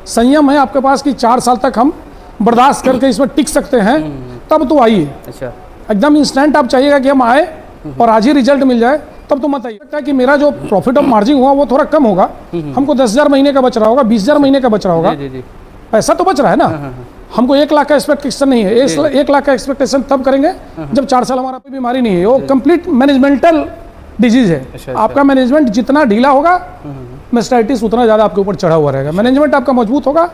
संयम है आपके पास कि 4 साल तक हम बर्दाश्त करके इसमें टिक सकते हैं, तब तो आइए। अच्छा, एकदम इंस्टेंट आप चाहिएगा कि हम आए और आज ही रिजल्ट मिल जाए, तब तो मत आइए। लगता है कि मेरा जो प्रॉफिट ऑफ मार्जिन हुआ वो थोड़ा कम होगा, हमको 10,000 महीने का बच रहा होगा, 20,000 महीने का बच रहा होगा, पैसा तो बच रहा है ना। हमको 1 लाख का एक्सपेक्टेशन नहीं है। 1 लाख का एक्सपेक्टेशन तब करेंगे जब 4 साल हमारा कोई बीमारी नहीं है। वो कंप्लीट मैनेजमेंटल डिजीज है। अच्छा। आपका मैनेजमेंट जितना ढीला होगा, मेस्टाइटिस उतना ज़्यादा आपके ऊपर चढ़ा हुआ रहेगा। मैनेजमेंट आपका मजबूत होगा,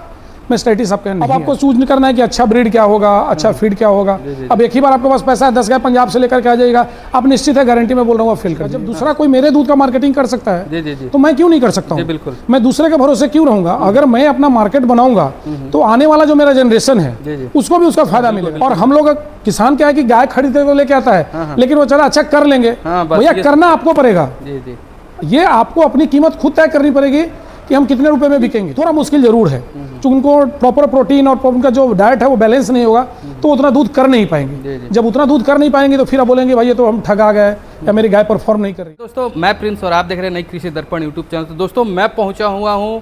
मेस्टाइटिस आपके नहीं। अब आपको चूज नहीं करना है कि अच्छा ब्रीड क्या होगा, अच्छा फीड क्या होगा। अब एक ही बार आपके पास पैसा है, 10 गाय पंजाब से लेकर के आ जाएगा, आप निश्चित है, गारंटी में बोल रहा हूँ, फील कर। जब दूसरा कोई मेरे दूध का मार्केटिंग कर सकता है तो मैं क्यों नहीं कर सकता हूँ? बिल्कुल, मैं दूसरे के भरोसे क्यों रहूंगा? अगर मैं अपना मार्केट बनाऊंगा तो आने वाला जो मेरा जनरेशन है उसको भी उसका फायदा मिलेगा। और हम लोग किसान क्या है कि गाय खरीदते हुए लेके आता है, लेकिन वो चला अच्छा कर लेंगे। भैया करना आपको पड़ेगा, ये आपको अपनी कीमत खुद तय करनी पड़ेगी कि हम कितने रुपए में बिकेंगे। थोड़ा मुश्किल जरूर है, क्योंकि उनको प्रॉपर प्रोटीन और उनका जो डाइट है वो बैलेंस नहीं होगा, तो उतना दूध कर नहीं पाएंगे। जब उतना दूध कर नहीं पाएंगे तो फिर आप बोलेंगे भाई ये तो हम ठगा गए या मेरी गाय परफॉर्म नहीं कर रही। दोस्तों, मैं प्रिंस और आप देख रहे हैं नई कृषि दर्पण यूट्यूब चैनल। तो दोस्तों, मैं पहुंचा हुआ हूं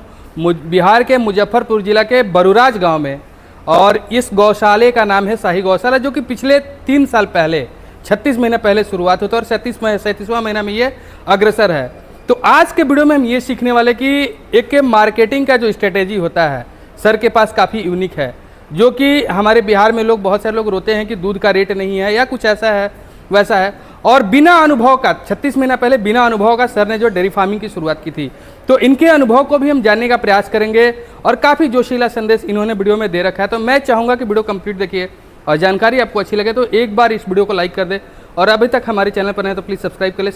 बिहार के मुजफ्फरपुर जिला के बरुराज गाँव में, और इस गौशाले का नाम है शाही गौशाला, जो कि पिछले 3 साल पहले 36 महीने पहले शुरुआत होता है और 37वां महीना में ये अग्रसर है। तो आज के वीडियो में हम ये सीखने वाले कि एक मार्केटिंग का जो स्ट्रेटेजी होता है सर के पास काफ़ी यूनिक है, जो कि हमारे बिहार में लोग, बहुत सारे लोग रोते हैं कि दूध का रेट नहीं है या कुछ ऐसा है वैसा है, और बिना अनुभव का 36 महीना पहले बिना अनुभव का सर ने जो डेयरी फार्मिंग की शुरुआत की थी, तो इनके अनुभव को भी हम जानने का प्रयास करेंगे और काफ़ी जोशीला संदेश इन्होंने वीडियो में दे रखा है। तो मैं चाहूँगा कि वीडियो कंप्लीट देखिए और जानकारी आपको अच्छी लगे तो एक बार इस वीडियो को लाइक कर दे, और अभी तक हमारे चैनल पर नहीं तो प्लीज़ सब्सक्राइब कर ले,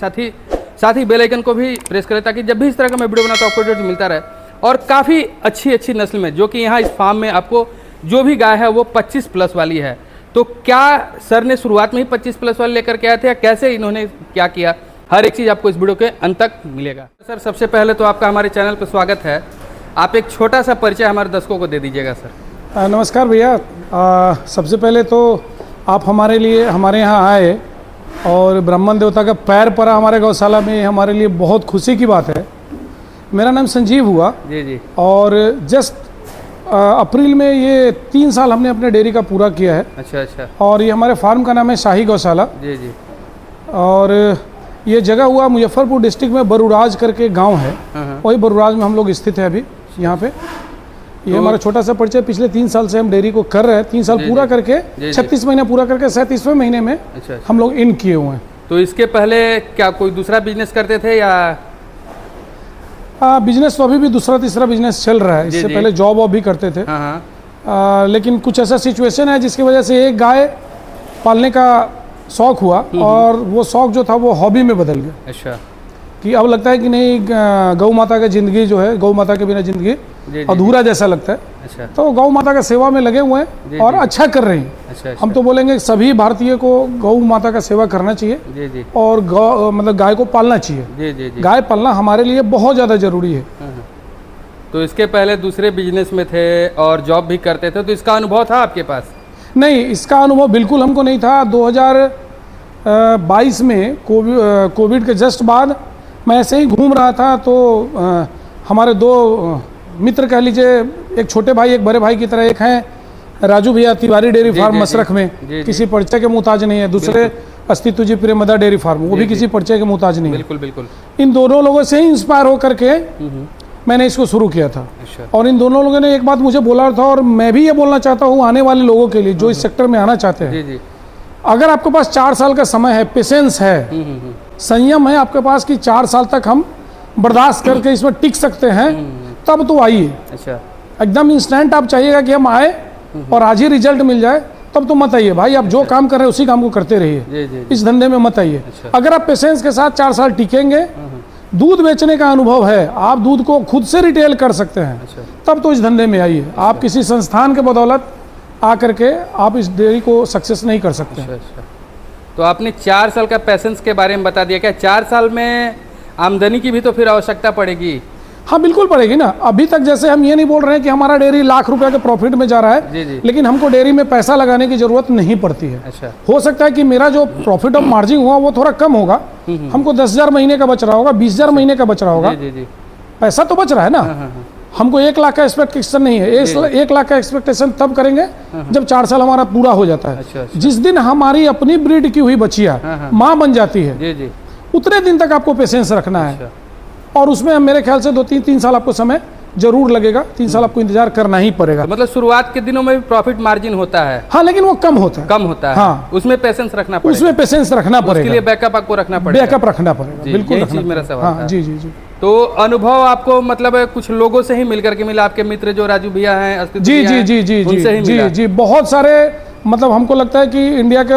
साथ ही बेल आइकन को भी प्रेस करें, ताकि जब भी इस तरह का मैं वीडियो बनाता हूँ आपको अपडेट मिलता रहे। और काफ़ी अच्छी नस्ल में, जो कि यहाँ इस फार्म में आपको जो भी गाय है वो 25 प्लस वाली है। तो क्या सर ने शुरुआत में ही 25 प्लस वाली लेकर के आए थे या कैसे इन्होंने क्या किया, हर एक चीज़ आपको इस वीडियो के अंत तक मिलेगा। सर, सबसे पहले तो आपका हमारे चैनल पर स्वागत है। आप एक छोटा सा परिचय हमारे दर्शकों को दे दीजिएगा। सर नमस्कार भैया। सबसे पहले तो आप हमारे यहाँ आए और ब्राह्मण देवता का पैर पड़ा हमारे गौशाला में, हमारे लिए बहुत खुशी की बात है। मेरा नाम संजीव हुआ जी, और जस्ट अप्रैल में ये 3 साल हमने अपने डेयरी का पूरा किया है। अच्छा। और ये हमारे फार्म का नाम है शाही गौशाला। जी। और ये जगह हुआ मुजफ्फरपुर डिस्ट्रिक्ट में बरुराज करके गांव है, वही बरुराज में हम लोग स्थित है अभी यहाँ पे। ये हमारा छोटा सा परिचय। पिछले 3 साल से हम डेयरी को कर रहे हैं, 3 साल पूरा करके 36 महीने पूरा करके 37वें महीने में हम लोग इन किए हुए हैं। तो इसके पहले क्या कोई दूसरा बिजनेस करते थे या? बिजनेस तो अभी भी दूसरा तीसरा बिजनेस चल रहा है। इससे पहले जॉब भी करते थे। लेकिन कुछ ऐसा सिचुएशन है जिसकी वजह से एक गाय पालने का शौक हुआ और वो शौक जो था वो हॉबी में बदल गया। अच्छा, कि अब लगता है कि नहीं, गौ माता की ज़िंदगी जो है, गौ माता के बिना ज़िंदगी अधूरा जैसा लगता है। अच्छा, तो गौ माता का सेवा में लगे हुए हैं और अच्छा कर रहे हैं। अच्छा। हम तो बोलेंगे सभी भारतीय को गौ माता का सेवा करना चाहिए और मतलब गाय को पालना चाहिए। गाय पालना हमारे लिए बहुत ज़्यादा जरूरी है। तो इसके पहले दूसरे बिजनेस में थे और जॉब भी करते थे, तो इसका अनुभव था आपके पास? नहीं, इसका अनुभव बिल्कुल हमको नहीं था। 2022 में कोविड के जस्ट बाद मैं ऐसे ही घूम रहा था, तो हमारे 2 मित्र कह लीजिए, एक छोटे भाई एक बड़े भाई की तरह, एक हैं राजू भैया तिवारी डेयरी फार्म मसरख में, किसी परिचय के मुहताज नहीं है। दूसरे अस्तित्व जी प्रेमदा डेयरी फार्म, वो भी किसी परिचय के मुहताज नहीं है। बिल्कुल। इन दोनों लोगों से ही इंस्पायर होकर के मैंने इसको शुरू किया था। और इन दोनों लोगों ने एक बात मुझे बोला था, और मैं भी ये बोलना चाहता हूँ आने वाले लोगों के लिए जो इस सेक्टर में आना चाहते हैं, अगर आपके पास 4 साल का समय है, पेशेंस है, संयम है आपके पास कि 4 साल तक हम बर्दाश्त करके इसमें टिक सकते हैं, तब तो आइए। अच्छा, एकदम इंस्टेंट आप चाहिएगा कि हम आए और आज ही रिजल्ट मिल जाए, तब तो मत आइए भाई। आप जो काम कर रहे हैं उसी काम को करते रहिए, इस धंधे में मत आइए। अगर आप पेशेंस के साथ 4 साल टिकेंगे, दूध बेचने का अनुभव है, आप दूध को खुद से रिटेल कर सकते हैं, तब तो इस धंधे में आइए। आप किसी संस्थान के बदौलत आकर के आप इस डेयरी को सक्सेस नहीं कर सकते। अच्छा। तो आपने 4 साल का पैसेंस के बारे में बता दिया। क्या 4 साल में आमदनी की भी तो फिर आवश्यकता पड़ेगी? हाँ, बिल्कुल पड़ेगी ना। अभी तक जैसे हम ये नहीं बोल रहे हैं कि हमारा डेयरी लाख रुपए के प्रॉफिट में जा रहा है, लेकिन हमको डेयरी में पैसा लगाने की जरूरत नहीं पड़ती है। अच्छा। हो सकता है कि मेरा जो प्रॉफिट ऑफ मार्जिन हुआ वो थोड़ा कम होगा, हमको 10,000 महीने का बच रहा होगा, 20,000 महीने का बच रहा होगा, पैसा तो बच रहा है ना। हमको 1 लाख का एक्सपेक्टेशन नहीं है। 1 लाख का एक्सपेक्टेशन तब करेंगे जब 4 साल हमारा पूरा हो जाता है। अच्छा, अच्छा। जिस दिन हमारी अपनी ब्रीड की हुई बच्चियाँ माँ बन जाती है, जी जी। उतने दिन तक आपको पेशेंस रखना है। अच्छा। और उसमें मेरे ख्याल से 2-3 साल आपको समय जरूर लगेगा। 3 साल आपको इंतजार करना ही पड़ेगा। तो मतलब शुरुआत के दिनों में भी प्रॉफिट मार्जिन होता है? हाँ, लेकिन वो कम होता है। कम होता है। हाँ। उसमें पेशेंस रखना पड़ेगा। उसमें पेशेंस रखना उसके पड़ेगा। लिए बैकअप आपको रखना पड़ेगा। बैकअप रखना पड़ेगा, जी, बिल्कुल यही रखना चीज मेरा पड़ेगा। सवाल हाँ, था। जी जी जी। तो अनुभव आपको मतलब कुछ लोगों से ही मिल करके मिला? आपके मित्र जो राजू भैया हैं, अस्तित्व जी भैया जी हैं, जी जी उनसे ही जी मिला? जी, बहुत सारे, मतलब हमको लगता है कि इंडिया के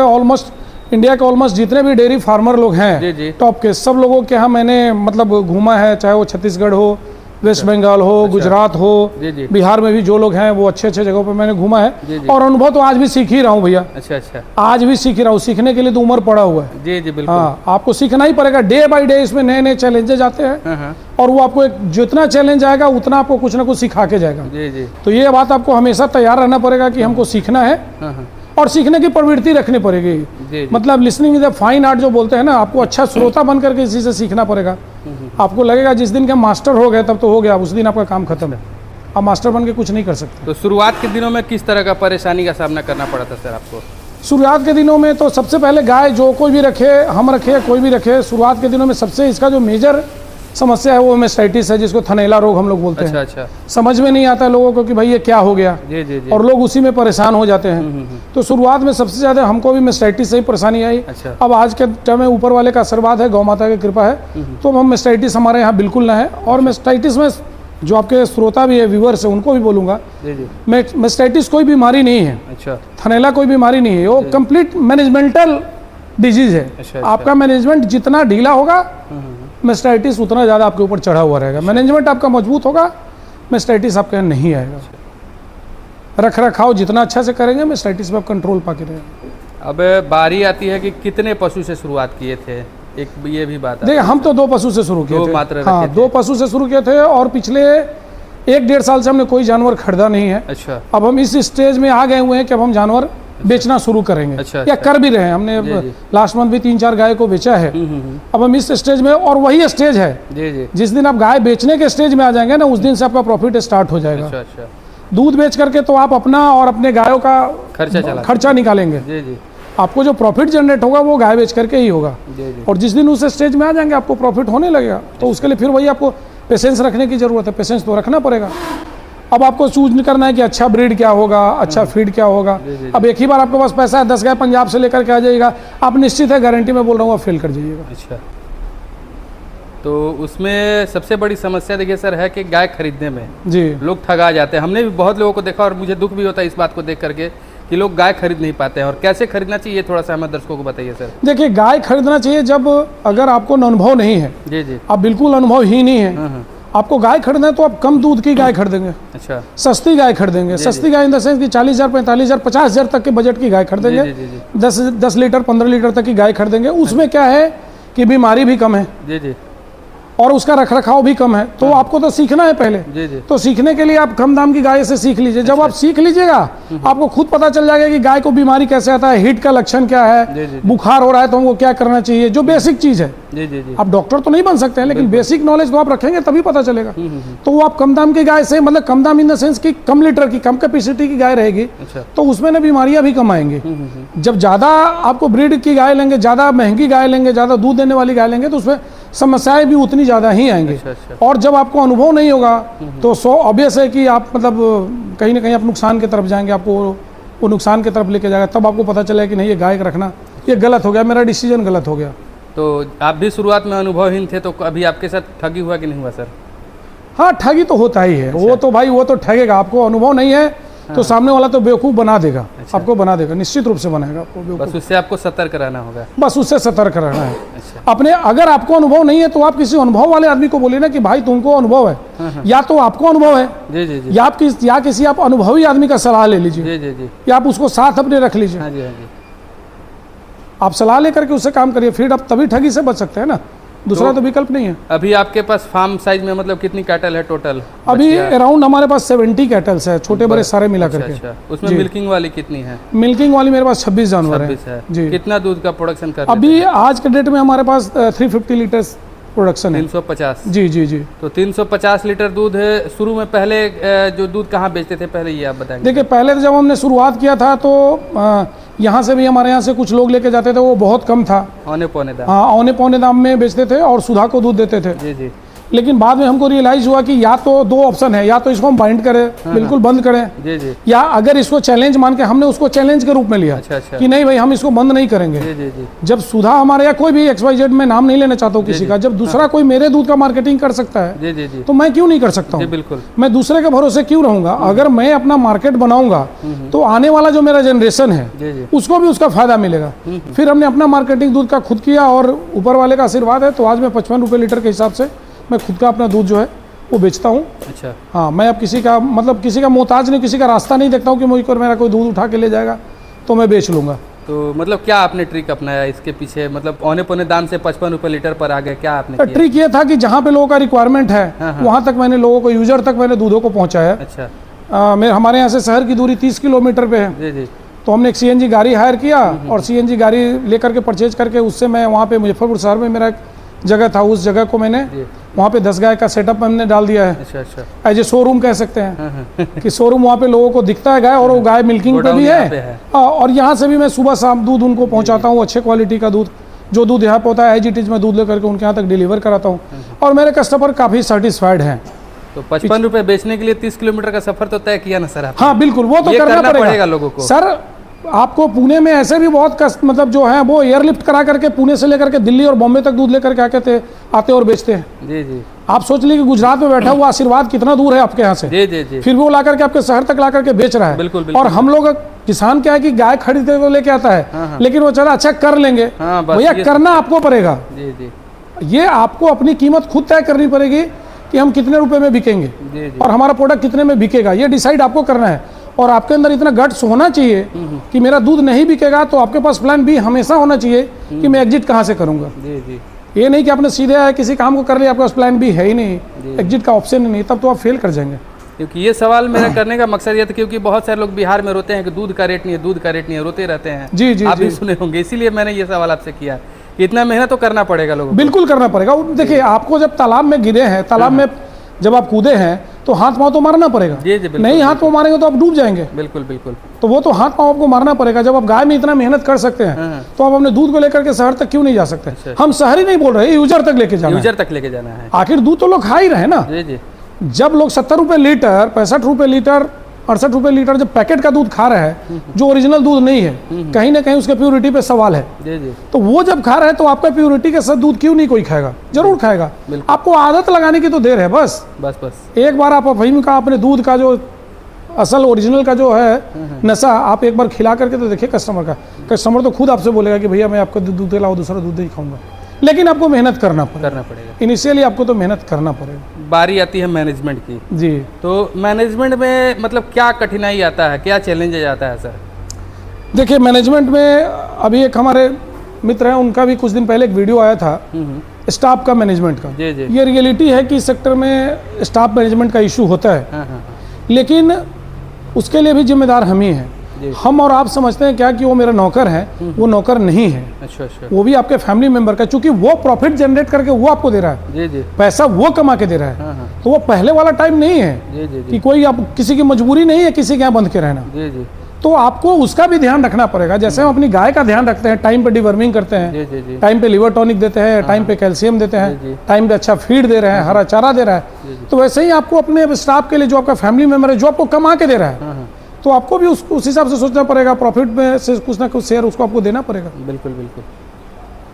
ऑलमोस्ट जितने भी डेयरी फार्मर लोग जी, हैं जी। टॉप के, सब लोगों के यहाँ मैंने मतलब घूमा है। चाहे वो छत्तीसगढ़ हो, वेस्ट बंगाल हो, गुजरात हो, जी, जी। बिहार में भी जो लोग हैं वो अच्छे जगहों पर मैंने घूमा जी, है। जी। और अनुभव तो आज भी सीख ही रहा हूँ भैया। अच्छा अच्छा। आज भी सीख ही रहा हूँ। सीखने के लिए तो उम्र पड़ा हुआ है। जी जी बिल्कुल। हाँ, आपको सीखना ही पड़ेगा। डे बाय डे इसमें नए नए चैलेंजेज आते हैं। हाँ हाँ। और वो आपको जितना चैलेंज आएगा उतना आपको कुछ ना कुछ सिखा के जाएगा। जी जी। तो ये बात आपको हमेशा तैयार रहना पड़ेगा कि हमको सीखना है हाँ हाँ। और सीखने की प्रवृत्ति रखनी पड़ेगी। जी जी। मतलब listening is a fine art जो बोलते हैं ना, आपको अच्छा श्रोता बन करके इसी से सीखना पड़ेगा। आपको लगेगा जिस दिन के मास्टर हो गए तब तो हो गया, उस दिन आपका काम खत्म है। आप मास्टर बन के कुछ नहीं कर सकते। तो शुरुआत के दिनों में किस तरह का परेशानी का सामना करना पड़ा था सर आपको? शुरुआत के दिनों में तो सबसे पहले गाय जो कोई भी रखे, हम रखे, कोई भी रखे, शुरुआत के दिनों में सबसे इसका जो मेजर समस्या है वो मेस्टाइटिस है, जिसको थनैला रोग हम लोग बोलते अच्छा हैं। अच्छा। समझ में नहीं आता है लोगों को कि भाई ये क्या हो गया, जी जी जी। और लोग उसी में परेशान हो जाते हैं। तो शुरुआत में सबसे ज़्यादा हमको भी मेस्टाइटिस से ही परेशानी आई। अच्छा। अब आज के टाइम में ऊपर वाले का आशीर्वाद है, गौ माता की कृपा है, तो हम मेस्टाइटिस हमारे यहाँ बिल्कुल ना है। और मेस्टाइटिस में जो आपके श्रोता भी है, व्यूअर्स है, उनको भी बोलूँगा, जी जी। मेस्टाइटिस कोई बीमारी नहीं है, अच्छा थनैला कोई बीमारी नहीं है, वो कंप्लीट मैनेजमेंटल डिजीज है। अच्छा। आपका मैनेजमेंट जितना ढीला होगा मेस्टाइटिस उतना ज़्यादा आपके ऊपर चढ़ा हुआ रहेगा। मैनेजमेंट आपका मजबूत होगा, मेस्टाइटिस आपके यहाँ नहीं आएगा। रख रखाव जितना अच्छा से करेंगे मेस्टाइटिस पे आप कंट्रोल पाके रहेगा। अब बारी आती है कि कितने पशु से शुरुआत किए थे, एक ये भी बात है। देखिए, हम तो 2 पशु से शुरू किए दो थे। मात्र हाँ, रखे थे। 2 पशु से शुरू किए थे और पिछले 1-1.5 साल से हमने कोई जानवर खरीदा नहीं है। अच्छा अब हम इस स्टेज में आ गए हुए हैं कि अब हम जानवर बेचना शुरू करेंगे। अच्छा, या अच्छा। कर भी रहे हैं। हमने जी, जी। लास्ट मंथ भी 3-4 गाय को बेचा है। अब हम इस स्टेज में, और वही स्टेज है जी जी। जिस दिन आप गाय बेचने के स्टेज में आ जाएंगे ना, उस दिन से आपका प्रॉफिट स्टार्ट हो जाएगा। अच्छा अच्छा। दूध बेच करके तो आप अपना और अपने गायों का खर्चा निकालेंगे। जी जी आपको जो प्रॉफिट जनरेट होगा वो गाय बेच करके ही होगा। जी जी। और जिस दिन उस स्टेज में आ जाएंगे आपको प्रॉफिट होने लगेगा, तो उसके लिए फिर वही आपको पेशेंस रखने की जरूरत है। पेशेंस तो रखना पड़ेगा। अब आपको चूज करना है कि अच्छा ब्रीड क्या होगा, अच्छा फीड क्या होगा। अब एक ही बार आपके पास पैसा है, 10 गाय पंजाब से लेकर के आ जाइएगा, आप निश्चित है, गारंटी में बोल रहा हूँ, आप फेल कर जाइएगा। अच्छा। तो उसमें सबसे बड़ी समस्या देखिए सर है कि गाय खरीदने में जी लोग ठगा जाते हैं। हमने भी बहुत लोगों को देखा और मुझे दुख भी होता है इस बात को देख करके कि लोग गाय खरीद नहीं पाते हैं। और कैसे खरीदना चाहिए, थोड़ा सा हमें दर्शकों को बताइए सर। देखिए, गाय खरीदना चाहिए जब अगर आपको अनुभव नहीं है, जी जी। आप बिल्कुल अनुभव ही नहीं है, हाँ हाँ। आपको गाय खरीदना है तो आप कम दूध की गाय खरीदेंगे, अच्छा। सस्ती गाय खरीदेंगे। सस्ती गाय इन द सेंस कि 40,000, 45,000, 50,000 तक के बजट की गाय खरीदेंगे। जी जी जी। 10 लीटर 15 लीटर तक की गाय खरीदेंगे। उसमें क्या है कि बीमारी भी कम है जी जी और उसका रखरखाव भी कम है। तो आपको तो सीखना है पहले। जी जी। तो सीखने के लिए आप कम दाम की गाय से सीख लीजिए। जब आप सीख लीजिएगा आपको खुद पता चल जाएगा कि गाय को बीमारी कैसे आता है, हीट का लक्षण क्या जी, है, जी। बुखार हो रहा है तो हमको क्या करना चाहिए, जो बेसिक चीज़ है। जी जी जी। आप डॉक्टर तो नहीं बन सकते हैं, लेकिन बेसिक नॉलेज तो आप रखेंगे तभी पता चलेगा। तो वो आप कम दाम की गाय से, मतलब कम दाम इन द सेंस की कम लीटर की, कम कैपेसिटी की गाय रहेगी, अच्छा। तो उसमें ना बीमारियां भी कम आएंगी। जब ज़्यादा आपको ब्रीड की गाय लेंगे, ज़्यादा महंगी गाय लेंगे, ज़्यादा दूध देने वाली गाय लेंगे, तो उसमें समस्याएं भी उतनी ज़्यादा ही आएंगी। अच्छा, अच्छा। और जब आपको अनुभव नहीं होगा तो सो ऑब्वियस है कि आप मतलब कहीं ना कहीं आप नुकसान की तरफ जाएंगे, आपको वो नुकसान की तरफ लेके जाएगा। तब आपको पता चलेगा कि नहीं, ये गाय रखना ये गलत हो गया, मेरा डिसीजन गलत हो गया। तो आप भी शुरुआत में अनुभवहीन थे, तो अभी आपके साथ ठगी हुआ कि नहीं हुआ सर? हाँ, ठगी तो होता ही है। वो तो भाई वो तो ठगेगा। आपको अनुभव नहीं है तो सामने वाला तो बेवकूफ़ बना देगा। आपको बना देगा, निश्चित रूप से बनाएगा आपको बेवकूफ़। बस उससे आपको सतर्क रहना होगा। बस उससे सतर्क रहना है। अच्छा। अपने, अगर आपको अनुभव नहीं है तो आप किसी अनुभव वाले आदमी को बोलिए ना कि भाई तुमको अनुभव है, या तो आपको अनुभव है, जी जी जी। या किसी आप अनुभवी आदमी का सलाह ले लीजिए, जी जी जी। या आप उसको साथ अपने रख लीजिए। हाँ जी हाँ जी। आप सलाह लेकर के उससे काम करिए, फिर आप तभी ठगी से बच सकते हैं ना। दूसरा तो विकल्प नहीं है। अभी आपके पास फार्म साइज में मतलब कितनी कैटल है टोटल? अभी अराउंड हमारे पास 70 कैटल्स है, छोटे बड़े सारे मिला करके। अच्छा। उसमें मिल्किंग वाली कितनी है? मिल्किंग वाली मेरे पास 26 जानवर है। 26 है जी। कितना दूध का प्रोडक्शन कर अभी आज के डेट में हमारे पास 350 लीटर प्रोडक्शन है। 350। जी जी जी। तो 350 लीटर दूध शुरू में पहले जो दूध कहाँ बेचते थे पहले, ये आप बताएंगे? देखिए पहले तो जब हमने शुरुआत किया था तो यहाँ से भी, हमारे यहाँ से कुछ लोग लेके जाते थे, वो बहुत कम था, औने पौने दाम। हाँ औने पौने दाम में बेचते थे और सुधा को दूध देते थे। जी जी। लेकिन बाद में हमको रियलाइज हुआ कि या तो दो ऑप्शन है, या तो इसको हम बाइंड करें, बिल्कुल बंद करें, जी जी। या अगर इसको चैलेंज मान के, हमने उसको चैलेंज के रूप में लिया अच्छा अच्छा। कि नहीं भाई हम इसको बंद नहीं करेंगे। जी जी जी। जब सुधा हमारे यहाँ, कोई भी XYZ में नाम नहीं लेना चाहता हूँ किसी का, जब दूसरा कोई मेरे दूध का मार्केटिंग कर सकता है जी जी जी। तो मैं क्यों नहीं कर सकता जी हूँ? बिल्कुल। मैं दूसरे के भरोसे क्यों रहूंगा? अगर मैं अपना मार्केट बनाऊंगा तो आने वाला जो मेरा जनरेशन है जी जी। उसको भी उसका फायदा मिलेगा। फिर हमने अपना मार्केटिंग दूध का खुद किया और ऊपर वाले का आशीर्वाद है, तो आज मैं 55 रुपये लीटर के हिसाब से मैं खुद का अपना दूध जो है वो बेचता हूँ। अच्छा। हाँ, मैं अब किसी का मतलब किसी का मोहताज नहीं, किसी का रास्ता नहीं देखता हूँ कि मुझको मेरा कोई दूध उठा के ले जाएगा तो मैं बेच लूँगा। तो मतलब क्या आपने ट्रिक अपनाया इसके पीछे, मतलब औने पौने दाम से 55 रुपये लीटर पर आ गए, क्या आपने किया? ट्रिक ये था कि जहाँ पे लोगों का रिक्वायरमेंट है वहाँ तक मैंने लोगों को, यूजर तक मैंने दूधों को पहुँचाया। अच्छा। हमारे यहाँ से शहर की दूरी 30 किलोमीटर पे है। जी जी। तो हमने एक CNG गाड़ी हायर किया और CNG गाड़ी लेकर के परचेज करके उससे मैं वहाँ पे मुजफ्फरपुर शहर में मेरा एक जगह था, उस जगह को मैंने वहाँ पे 10 गाय का सेटअप हमने डाल दिया है। अच्छा अच्छा। एज ए शोरूम कह सकते हैं कि शोरूम वहाँ पे लोगों को दिखता है गाय, और वो गाय मिल्किंग पे भी है। और यहाँ से भी मैं सुबह शाम दूध उनको पहुँचाता हूँ, अच्छे क्वालिटी का दूध, जो दूध यहाँ पे होता है एज इट इज मैं दूध लेकर के उनके यहाँ तक डिलीवर कराता हूँ, और मेरे कस्टमर काफ़ी सेटिस्फाइड हैं। तो 55 रुपये बेचने के लिए 30 किलोमीटर का सफर तो तय किया ना सर आपने? हाँ बिल्कुल, वो तो करना पड़ेगा लोगों को सर। आपको पुणे में ऐसे भी बहुत कष्ट, मतलब जो है वो एयरलिफ्ट करा करके पुणे से लेकर के दिल्ली और बॉम्बे तक दूध लेकर के आते और बेचते हैं। जी जी। आप सोच लीजिए कि गुजरात में बैठा हुआ आशीर्वाद कितना दूर है आपके यहाँ से। जी जी जी। फिर वो ला करके आपके शहर तक ला करके बेच रहा है। बिल्कुल बिल्कुल। और हम लोग किसान क्या है कि गाय खरीदते हुए लेके आता है, लेकिन वो चला अच्छा कर लेंगे। भैया करना आपको पड़ेगा। जी जी। ये आपको अपनी कीमत खुद तय करनी पड़ेगी कि हम कितने रुपए में बिकेंगे जी जी। और हमारा प्रोडक्ट कितने में बिकेगा, ये डिसाइड आपको करना है। और आपके अंदर इतना गट्स होना चाहिए कि मेरा दूध नहीं बिकेगा तो आपके पास प्लान बी हमेशा होना चाहिए कि मैं एग्जिट कहाँ से करूँगा। जी जी। ये नहीं कि आपने सीधे आया किसी काम को कर लिया, आपके पास प्लान बी है ही नहीं, एग्जिट का ऑप्शन ही नहीं, तब तो आप फेल कर जाएंगे। क्योंकि ये सवाल मेरा करने का मकसद ये था, क्योंकि बहुत सारे लोग बिहार में रोते हैं कि दूध का रेट नहीं है, दूध का रेट नहीं है, रोते रहते हैं। जी जी। आप भी सुने होंगे, इसीलिए मैंने ये सवाल आपसे किया कि इतना मेहनत तो करना पड़ेगा लोगों को। बिल्कुल करना पड़ेगा। देखिए आपको जब तालाब में गिरे हैं, तालाब में जब आप कूदे हैं तो हाथ पाँव तो मारना पड़ेगा। जी जी बिल्कुल। नहीं हाथ पाँव मारेंगे तो आप डूब जाएंगे। बिल्कुल बिल्कुल। तो वो तो हाथ पाँव आपको मारना पड़ेगा। जब आप गाय में इतना मेहनत कर सकते हैं तो आप अपने दूध को लेकर के शहर तक क्यों नहीं जा सकते? अच्छा। हम शहर ही नहीं बोल रहे, यूजर तक लेके जाना है। यूजर तक लेके जाना है। आखिर दूध तो लोग खा ही रहे हैं ना। जी जी। जब लोग 70 रुपये लीटर, 65 रुपये लीटर, 68 रुपये लीटर जब पैकेट का दूध खा रहे हैं, जो ओरिजिनल दूध नहीं है, कहीं ना कहीं उसके प्योरिटी पे सवाल है। जी जी। तो वो जब खा रहे हैं तो आपका प्योरिटी के साथ दूध क्यों नहीं कोई खाएगा? जरूर खाएगा। आपको आदत लगाने की तो देर है बस। बस बस एक बार आप अफीम का, अपने दूध का जो असल ओरिजिनल का जो है नशा, आप एक बार खिला करके तो देखिए कस्टमर का। कस्टमर तो खुद आपसे बोलेगा कि भैया मैं आपका दूध दिलाओ, दूसरा दूध नहीं खाऊंगा। लेकिन आपको मेहनत करना पड़ेगा। इनिशियली आपको तो मेहनत करना पड़ेगा। बारी आती है मैनेजमेंट की। जी। तो मैनेजमेंट में मतलब क्या कठिनाई आता है, क्या चैलेंज आता है सर? देखिए मैनेजमेंट में अभी एक हमारे मित्र हैं, उनका भी कुछ दिन पहले एक वीडियो आया था स्टाफ का, मैनेजमेंट का। जी जी। ये रियलिटी है कि इस सेक्टर में स्टाफ मैनेजमेंट का इशू होता है। लेकिन उसके लिए भी जिम्मेदार हम ही हैं। हम और आप समझते हैं क्या कि वो मेरा नौकर है, वो नौकर नहीं है। अच्छा अच्छा। वो भी आपके फैमिली मेंबर का, चूंकि वो प्रॉफिट जनरेट करके वो आपको दे रहा है। जी जी। पैसा वो कमा के दे रहा है। तो वो पहले वाला टाइम नहीं है जी जी जी। कि कोई आप किसी की मजबूरी नहीं है किसी के यहाँ बंध के रहना। जी जी। तो आपको उसका भी ध्यान रखना पड़ेगा। जैसे हम अपनी गाय का ध्यान रखते हैं, टाइम पे डिवर्मिंग करते हैं, जी जी जी। टाइम पे लिवर टॉनिक देते हैं, टाइम पे कैल्शियम देते हैं, टाइम पे अच्छा फीड दे रहे हैं, हरा चारा दे रहा है, तो वैसे ही आपको अपने स्टाफ के लिए, जो आपका फैमिली मेंबर है, जो आपको कमा के दे रहा है, तो आपको भी उस हिसाब से सोचना पड़ेगा। प्रॉफिट में से कुछ ना कुछ शेयर उसको आपको देना पड़ेगा। बिल्कुल बिल्कुल।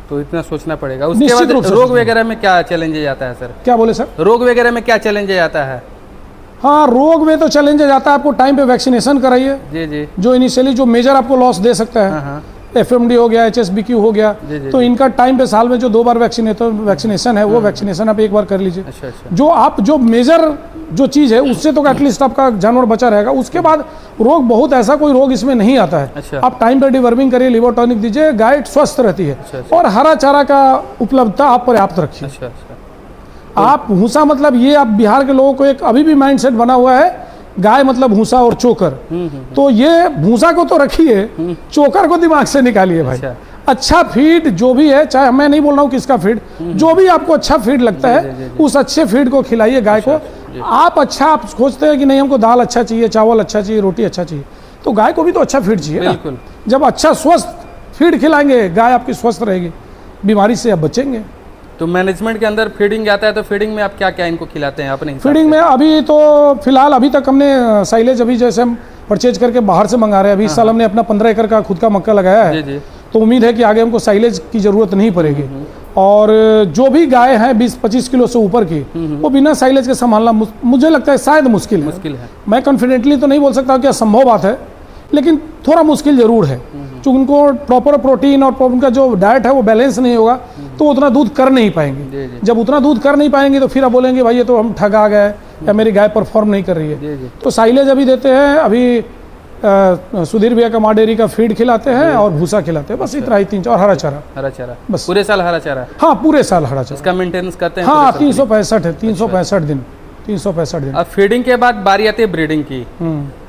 तो इतना सोचना पड़ेगा। उसके बाद रोग वगैरह में क्या चैलेंज आता है सर? क्या बोले सर? रोग वगैरह में क्या चैलेंज आता है? हाँ, रोग में तो चैलेंज आता है, आपको टाइम पे वैक्सीनेशन कराइए। जी जी। जो इनिशियली जो मेजर आपको लॉस दे सकता है, FMD हो गया, HSBQ हो गया, तो इनका टाइम पे साल में जो 2 बार वैक्सीनेशन है, वो वैक्सीनेशन आप एक बार कर लीजिए। अच्छा अच्छा। जो मेजर जो चीज़ है उससे तो एटलीस्ट आपका जानवर बचा रहेगा। उसके बाद रोग बहुत ऐसा कोई रोग इसमें नहीं आता है। अच्छा। आप टाइम पे डिवर्मिंग करिए, लिवर टॉनिक दीजिए, गाय स्वस्थ रहती है। अच्छा, अच्छा। और हरा चारा का उपलब्धता आप पर्याप्त रखिए। अच्छा अच्छा। आप भूसा, मतलब ये आप बिहार के लोगों को एक अभी भी माइंडसेट बना हुआ है, गाय मतलब भूसा और चोकर। तो ये भूसा को तो रखिए, चोकर को दिमाग से निकालिए भाई। अच्छा। अच्छा फीड जो भी है, चाहे मैं नहीं बोल रहा हूँ किसका फीड, जो भी आपको अच्छा फीड लगता है उस अच्छे फीड को खिलाइए गाय को। आप खोजते हैं कि नहीं हमको दाल अच्छा चाहिए, चावल अच्छा चाहिए, रोटी अच्छा चाहिए, तो गाय को भी तो अच्छा फीड चाहिए ना। बिल्कुल। जब अच्छा स्वस्थ फीड खिलाएंगे गाय आपकी स्वस्थ रहेगी, बीमारी से आप बचेंगे। तो मैनेजमेंट के अंदर फीडिंग आता है, तो फीडिंग में आप क्या क्या इनको खिलाते हैं अपने हिसाब फीडिंग में अभी तो फिलहाल अभी तक हमने साइलेज अभी जैसे हम परचेज करके बाहर से मंगा रहे हैं। अभी इस साल हमने अपना 15 एकड़ का खुद का मक्का लगाया है, जी। तो उम्मीद है कि आगे हमको साइलेज की ज़रूरत नहीं पड़ेगी। और जो भी गाय हैं 20-25 किलो से ऊपर की, वो बिना साइलेज के संभालना मुझे लगता है शायद मुश्किल है। मैं कॉन्फिडेंटली तो नहीं बोल सकता कि असंभव बात है, लेकिन थोड़ा मुश्किल ज़रूर है, क्योंकि उनको प्रॉपर प्रोटीन और उनका जो डाइट है वो बैलेंस नहीं होगा, तो उतना दूध कर नहीं पाएंगे। जब उतना दूध कर नहीं पाएंगे तो फिर आप बोलेंगे भाई ये तो हम ठगा गए या मेरी गाय परफॉर्म नहीं कर रही है। तो साइलेज अभी देते हैं, अभी सुधीर भैया का माँ डेयरी का फीड खिलाते हैं और भूसा खिलाते हैं, बस इतना ही 3 और हरा चारा बस। पूरे साल हरा चारा? हाँ पूरे साल हरा चारा। इसका मेंटेनेंस करते हैं? हाँ 365 है, 365 दिन, 365 दिन। अब फीडिंग के बाद बारी आती है ब्रीडिंग की,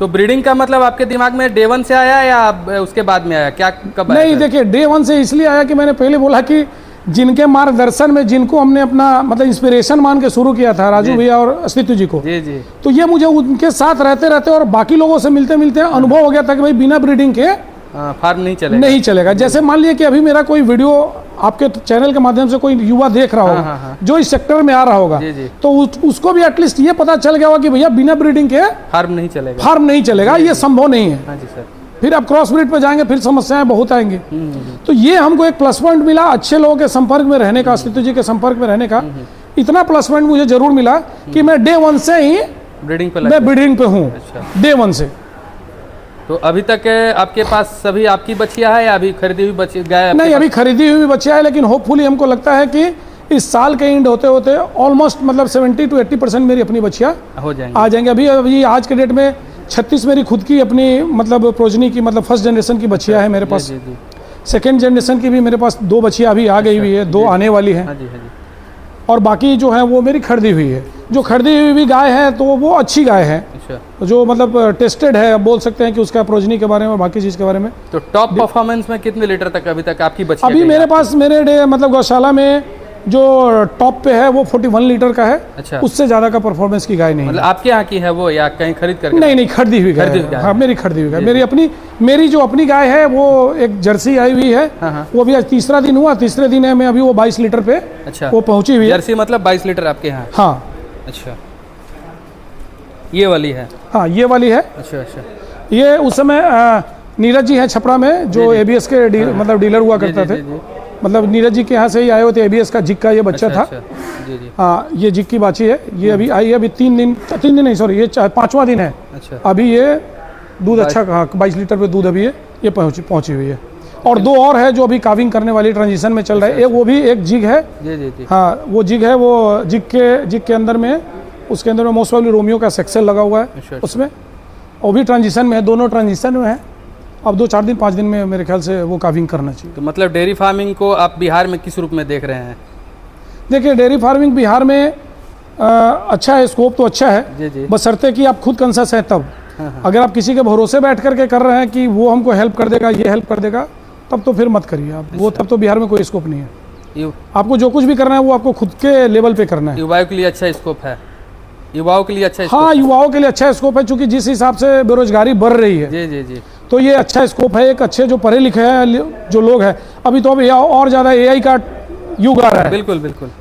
तो ब्रीडिंग का मतलब आपके दिमाग में डे 1 से आया या उसके बाद में आया, क्या कब आया? नहीं देखिए, डे 1 से इसलिए आया कि मैंने पहले बोला कि जिनके मार्गदर्शन में, जिनको हमने अपना मतलब इंस्पिरेशन मान के शुरू किया था, राजू भैया और अस्तित्व जी को, जी। तो ये मुझे उनके साथ रहते और बाकी लोगों से मिलते मिलते अनुभव हो गया था कि भाई बिना ब्रीडिंग के फार्म नहीं चलेगा। जैसे मान लिया कि अभी मेरा कोई वीडियो आपके चैनल के माध्यम से कोई युवा देख रहा होगा, जो इस सेक्टर में आ रहा होगा, तो उसको भी एटलीस्ट ये पता चल गया होगा कि भैया बिना ब्रीडिंग के फार्म नहीं चलेगा, ये संभव नहीं है। हाँ जी सर। फिर आप क्रॉस ब्रीड पे जाएंगे, फिर समस्याएं बहुत आएंगी। तो ये हमको एक प्लस पॉइंट मिला, अच्छे लोगों के संपर्क में रहने का, अस्तित्व जी के संपर्क में रहने का। इतना प्लस पॉइंट मुझे जरूर मिला कि मैं डे 1 से ही ब्रीडिंग पे हूँ। डे 1 से। तो अभी तक आपके पास सभी आपकी बच्चियां है या अभी खरीदी हुई बच्ची गाय? नहीं, अभी खरीदी हुई बच्चियां है, लेकिन होपफुली हमको लगता है कि इस साल के एंड होते होते ऑलमोस्ट मतलब 70 to 80% मेरी अपनी बच्चियां आ जाएंगे। अभी आज के डेट में 36 मेरी खुद की अपनी मतलब प्रोजनी की, मतलब फर्स्ट जनरेशन की बच्चियां है मेरे पास। सेकेंड जनरेशन की भी मेरे पास 2 बच्चियां अभी आ गई हुई है, 2 आने वाली हैं। और बाकी जो है वो मेरी खरीदी हुई है। जो खरीदी हुई भी गाय है तो वो अच्छी गाय है, जो मतलब टेस्टेड है, बोल सकते हैं कि उसका प्रोजनी के बारे में, बाकी चीज़ के बारे में। तो टॉप परफॉर्मेंस में कितने लीटर तक अभी तक आपकी बच्ची? अभी मेरे पास मतलब गौशाला में जो टॉप पे है वो 41 लीटर का है। अच्छा। उससे ज़्यादा का परफॉर्मेंस की गाय नहीं। मतलब आपके यहाँ की है वो या कहीं खरीद कर? नहीं, खरीदी हुई गाय। हाँ, मेरी खरीदी हुई गाय। मेरी जो अपनी गाय है वो एक जर्सी आई हुई है। वो भी आज 3रा दिन हुआ। 3रे दिन है मैं अभी वो 22 लीटर पे वो पहुंची हुई है। जर्सी मतलब 22 लीटर आपके यहाँ? हाँ। अच्छा, ये वाली है? हाँ, ये वाली है। अच्छा। ये उस समय नीरज जी हैं छपरा में, जो ABS के मतलब डीलर हुआ करते थे। मतलब नीरज जी के यहाँ से ही आए हुए थे। ABS का जिक का ये बच्चा था। हाँ, ये जिक की बाछी है। ये अभी आई है, अभी 3 दिन नहीं, सॉरी, ये 5वां दिन है। अच्छा। अभी ये दूध अच्छा, 22 लीटर पे दूध अभी ये पहुंची हुई है। और 2 और है जो अभी काविंग करने वाली ट्रांजिशन में चल रहा है। वो भी एक जिग है। हाँ, वो जिग है। वो जिग के अंदर में, उसके अंदर में मोस्ट प्रोबेबली रोमियो का सेक्सेल लगा हुआ है उसमें। वो भी ट्रांजिशन में है, दोनों ट्रांजिशन में है। अब 2-4 दिन 5 दिन में मेरे ख्याल से वो काविंग करना चाहिए। तो मतलब डेयरी फार्मिंग को आप बिहार में किस रूप में देख रहे हैं? देखिए, डेयरी फार्मिंग बिहार में अच्छा है, स्कोप तो अच्छा है, बशर्ते कि आप खुद कंसस हैं तब। अगर आप किसी के भरोसे बैठ करके कर रहे हैं कि वो हमको हेल्प कर देगा, ये हेल्प कर देगा, तब तो फिर मत करिए आप वो। तब तो बिहार में कोई स्कोप नहीं है। आपको जो कुछ भी करना है वो आपको खुद के लेवल पे करना है। युवाओं के लिए अच्छा स्कोप है? युवाओं के लिए अच्छा स्कोप? हाँ, युवाओं के लिए अच्छा स्कोप है, क्योंकि जिस हिसाब से बेरोजगारी बढ़ रही है। जी। तो ये अच्छा स्कोप है। एक अच्छे जो पढ़े लिखे हैं जो लोग हैं, अभी तो अभी और ज़्यादा AI का युग आ रहा है। बिल्कुल।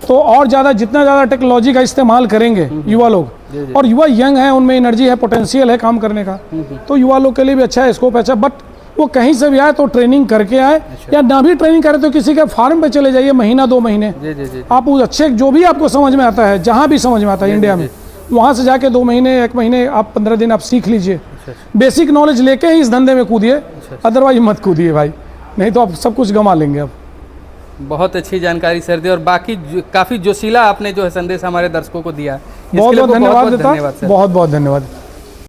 तो और ज़्यादा, जितना ज़्यादा टेक्नोलॉजी का इस्तेमाल करेंगे युवा लोग, और युवा यंग है, उनमें एनर्जी है, पोटेंशियल है काम करने का, तो युवा लोग के लिए भी अच्छा है, स्कोप अच्छा। बट वो कहीं से भी आए तो ट्रेनिंग करके आए, या ना भी ट्रेनिंग करे तो किसी के फार्म पे चले जाइए, 1-2 महीने। आप उस अच्छे जो भी आपको समझ में आता है, जहाँ भी समझ में आता है इंडिया में, वहाँ से जाके 2 महीने 1 महीने आप 15 दिन आप सीख लीजिए। बेसिक नॉलेज लेके ही इस धंधे में कूदिए, अदरवाइज मत कूदिए भाई, नहीं तो आप सब कुछ गंवा लेंगे। अब बहुत अच्छी जानकारी सर दी, और बाकी काफ़ी जोशीला आपने जो है संदेश हमारे दर्शकों को दिया। बहुत बहुत धन्यवाद। बहुत बहुत धन्यवाद।